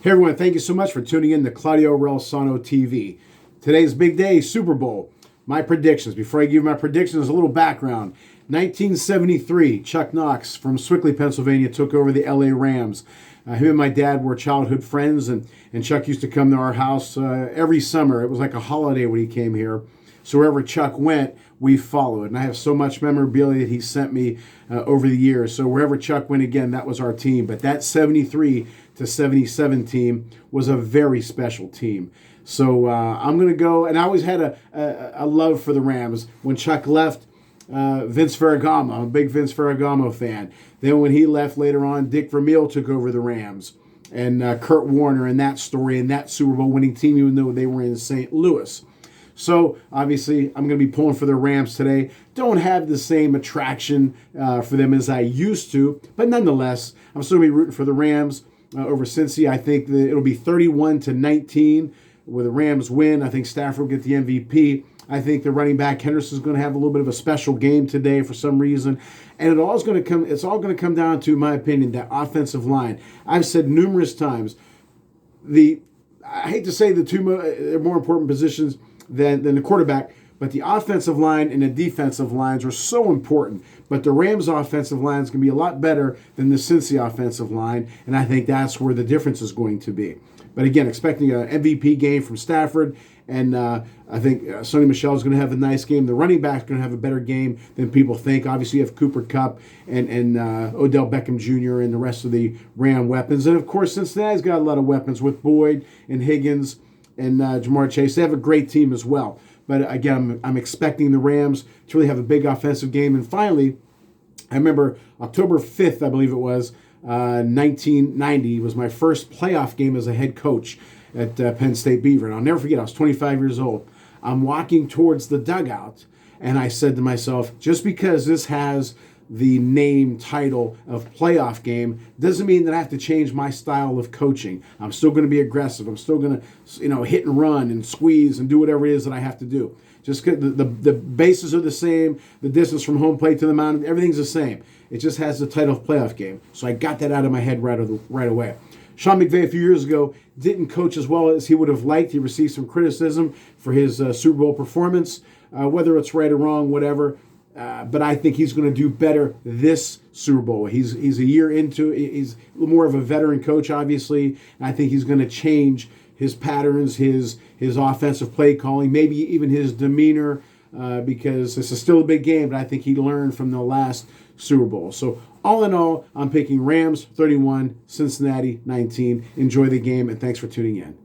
Hey everyone, thank you so much for tuning in to Claudio Relsano TV. Today's big day, Super Bowl. My predictions. Before I give you my predictions, a little background. 1973, Chuck Knox from Swickley, Pennsylvania took over the LA Rams. Him and my dad were childhood friends, and Chuck used to come to our house every summer. It was like a holiday when he came here. So wherever Chuck went, we followed. And I have so much memorabilia that he sent me over the years. So wherever Chuck went again, that was our team. But that 73 to 77 team was a very special team. So I'm going to go, and I always had a love for the Rams. When Chuck left, Vince Ferragamo, I'm a big Vince Ferragamo fan. Then when he left later on, Dick Vermeil took over the Rams. And Kurt Warner and that story and that Super Bowl winning team, even though they were in St. Louis. So, obviously, I'm going to be pulling for the Rams today. Don't have the same attraction for them as I used to, but nonetheless, I'm still going to be rooting for the Rams over Cincy. I think that it'll be 31-19 where the Rams win. I think Stafford will get the MVP. I think the running back Henderson is going to have a little bit of a special game today for some reason, and it's all going to come down to, in my opinion, that offensive line. I've said numerous times, I hate to say the two more important positions than the quarterback, but the offensive line and the defensive lines are so important. But the Rams' offensive line is going to be a lot better than the Cincy offensive line, and I think that's where the difference is going to be. But again, expecting an MVP game from Stafford, and I think Sony Michel is going to have a nice game. The running back is going to have a better game than people think. Obviously, you have Cooper Kupp and Odell Beckham Jr. and the rest of the Ram weapons. And, of course, Cincinnati's got a lot of weapons with Boyd and Higgins and Jamar Chase. They have a great team as well. But, again, I'm expecting the Rams to really have a big offensive game. And finally, I remember October 5th, I believe it was, 1990 was my first playoff game as a head coach at Penn State Beaver. And I'll never forget, I was 25 years old. I'm walking towards the dugout, and I said to myself, just because this has the name title of playoff game doesn't mean that I have to change my style of coaching. I'm still going to be aggressive. I'm still going to, hit and run and squeeze and do whatever it is that I have to do. Just the bases are the same, the distance from home plate to the mound, everything's the same. It just has the title of playoff game. So I got that out of my head right away. Sean McVay a few years ago didn't coach as well as he would have liked. He received some criticism for his Super Bowl performance, whether it's right or wrong, whatever. But I think he's going to do better this Super Bowl. He's a year into it. He's more of a veteran coach, obviously. And I think he's going to change his patterns, his offensive play calling, maybe even his demeanor, because this is still a big game, but I think he learned from the last Super Bowl. So all in all, I'm picking Rams 31, Cincinnati 19. Enjoy the game, and thanks for tuning in.